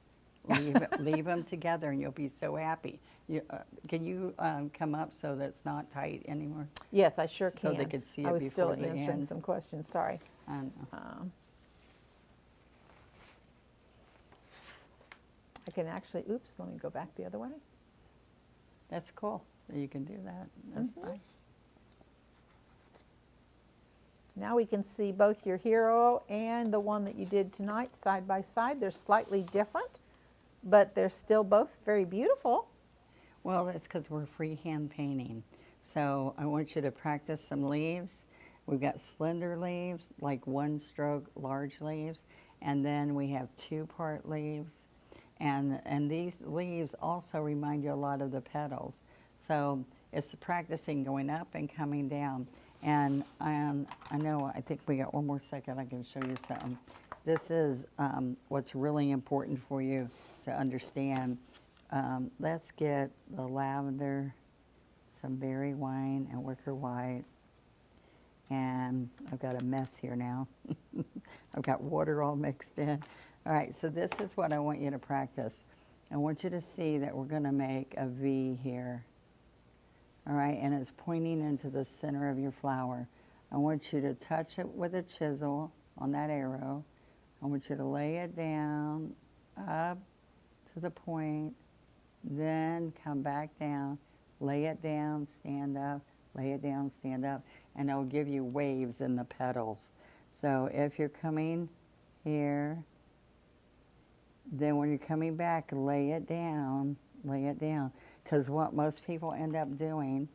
Leave them together and you'll be so happy. Can you come up so that it's not tight anymore? Yes, I sure can. So they could see it I was still before the answering end. some questions, sorry. I don't know. I can actually, oops, let me go back the other way. That's cool that you can do that. That's nice. Now we can see both your hero and the one that you did tonight side by side. They're slightly different, but they're still both very beautiful. Well, that's because we're freehand painting. So I want you to practice some leaves. We've got slender leaves, like 1-stroke large leaves, and then we have 2-part leaves. And these leaves also remind you a lot of the petals. So it's practicing going up and coming down. And I know, I think we got one more second, I can show you something. This is what's really important for you to understand. Let's get the lavender, some berry wine, and wicker white. And I've got a mess here now. I've got water all mixed in. All right, so this is what I want you to practice. I want you to see that we're gonna make a V here. All right, and it's pointing into the center of your flower. I want you to touch it with a chisel on that arrow. I want you to lay it down up to the point, then come back down, lay it down, stand up, lay it down, stand up, and it'll give you waves in the petals. So if you're coming here, then when you're coming back, lay it down, lay it down. Because what most people end up doing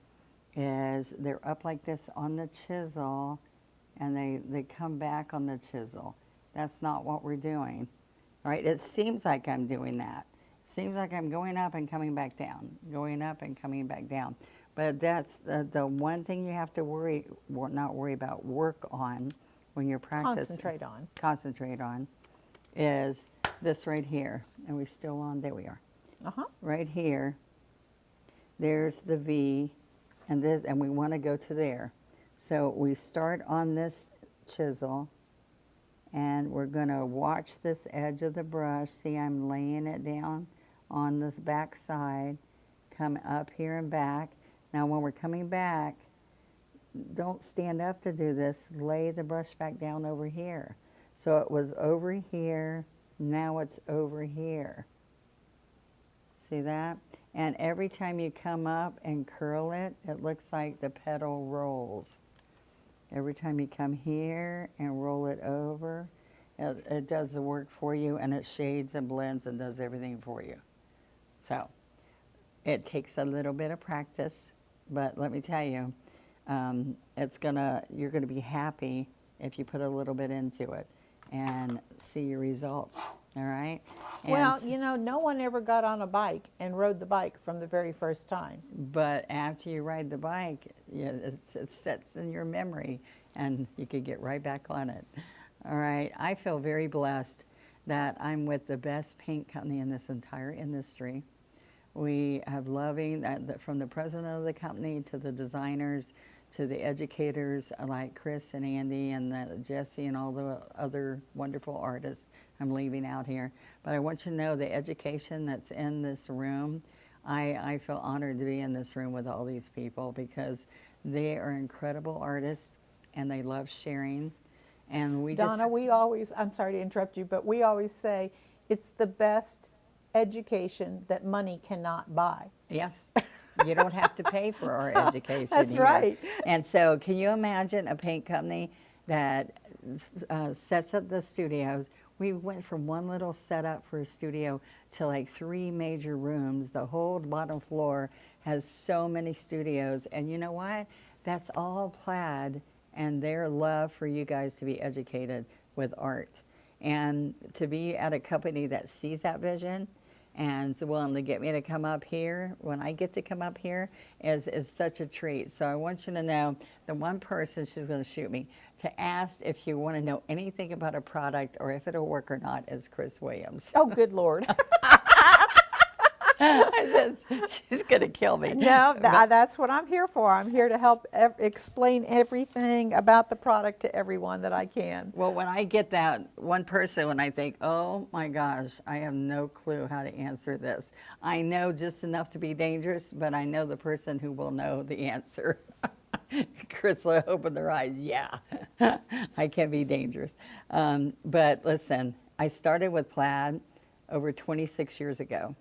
is they're up like this on the chisel, and they come back on the chisel. That's not what we're doing, right? It seems like I'm doing that. Seems like I'm going up and coming back down, going up and coming back down. But that's the one thing you have to work on when you're practicing. Concentrate on is this right here. And we're still on, there we are. Right here, there's the V, and this, and we want to go to there. So we start on this chisel, and we're going to watch this edge of the brush. See, I'm laying it down on this back side, come up here and back. Now when we're coming back, don't stand up to do this, lay the brush back down over here. So it was over here, now it's over here. See that? And every time you come up and curl it, it looks like the petal rolls. Every time you come here and roll it over, it does the work for you, and it shades and blends and does everything for you. So It takes a little bit of practice, but let me tell you, you're gonna be happy if you put a little bit into it and see your results. All right. And Well, you know, no one ever got on a bike and rode the bike from the very first time. but after you ride the bike, it sets in your memory, and you could get right back on it. All right. I feel very blessed that I'm with the best paint company in this entire industry. We have loving, from the president of the company to the designers to the educators like Chris and Andy and Jesse and all the other wonderful artists I'm leaving out here. But I want you to know the education that's in this room. I feel honored to be in this room with all these people because they are incredible artists and they love sharing. And we Donna, just, we always, I'm sorry to interrupt you, but we always say it's the best education that money cannot buy. yes. You don't have to pay for our education. That's here. right. And so can you imagine a paint company that sets up the studios? We went from one little setup for a studio to like 3 major rooms. The whole bottom floor has so many studios. And you know what? That's all Plaid and their love for you guys to be educated with art. And to be at a company that sees that vision and is willing to get me to come up here when I get to come up here is such a treat. So I want you to know the one person, she's going to shoot me, to ask if you want to know anything about a product or if it'll work or not is Chris Williams. Oh, good Lord. I said, she's going to kill me. No, that's what I'm here for. I'm here to help explain everything about the product to everyone that I can. Well, when I get that one person, when I think, oh my gosh, I have no clue how to answer this. I know just enough to be dangerous, but I know the person who will know the answer. Chris will open their eyes. Yeah, I can be dangerous. But listen, I started with Plaid over 26 years ago.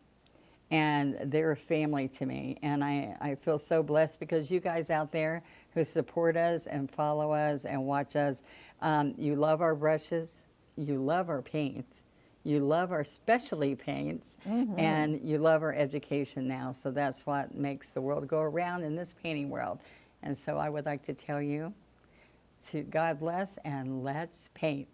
And they're a family to me. And I feel so blessed because you guys out there who support us and follow us and watch us, you love our brushes, you love our paint, you love our specialty paints, and you love our education now. So that's what makes the world go around in this painting world. And so I would like to tell you to God bless and let's paint.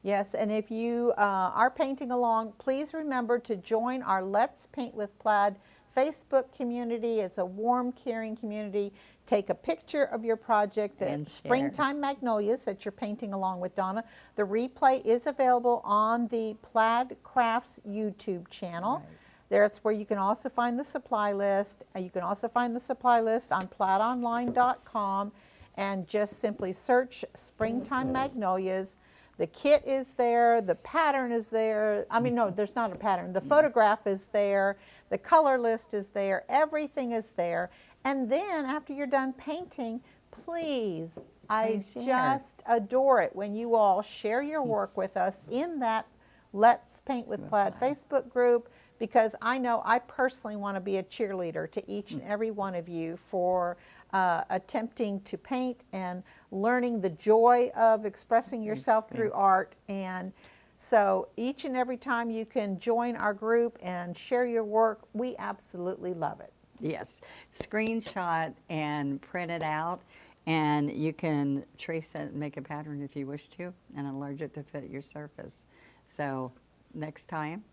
Yes, and if you are painting along, please remember to join our Let's Paint with Plaid Facebook community. It's a warm, caring community. Take a picture of your project, the Springtime Magnolias that you're painting along with Donna. The replay is available on the Plaid Crafts YouTube channel. Right. That's where you can also find the supply list. You can also find the supply list on plaidonline.com and just simply search Springtime Magnolias. The kit is there, the pattern is there. I mean, no, there's not a pattern. The photograph is there, the color list is there, everything is there. And then after you're done painting, please, I just adore it when you all share your work with us in that Let's Paint with Plaid Facebook group, because I know I personally want to be a cheerleader to each and every one of you for attempting to paint and learning the joy of expressing yourself through art. And so each and every time you can join our group and share your work, we absolutely love it. Yes, screenshot and print it out, and you can trace it and make a pattern if you wish to and enlarge it to fit your surface. So next time,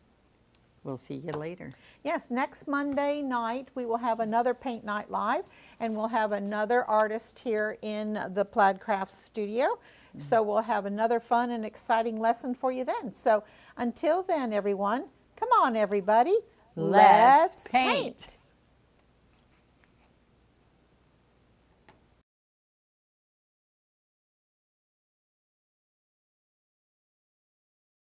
we'll see you later. Yes, next Monday night we will have another Paint Night Live, and we'll have another artist here in the Plaid Crafts studio. So we'll have another fun and exciting lesson for you then. So until then, everyone, come on everybody, let's paint.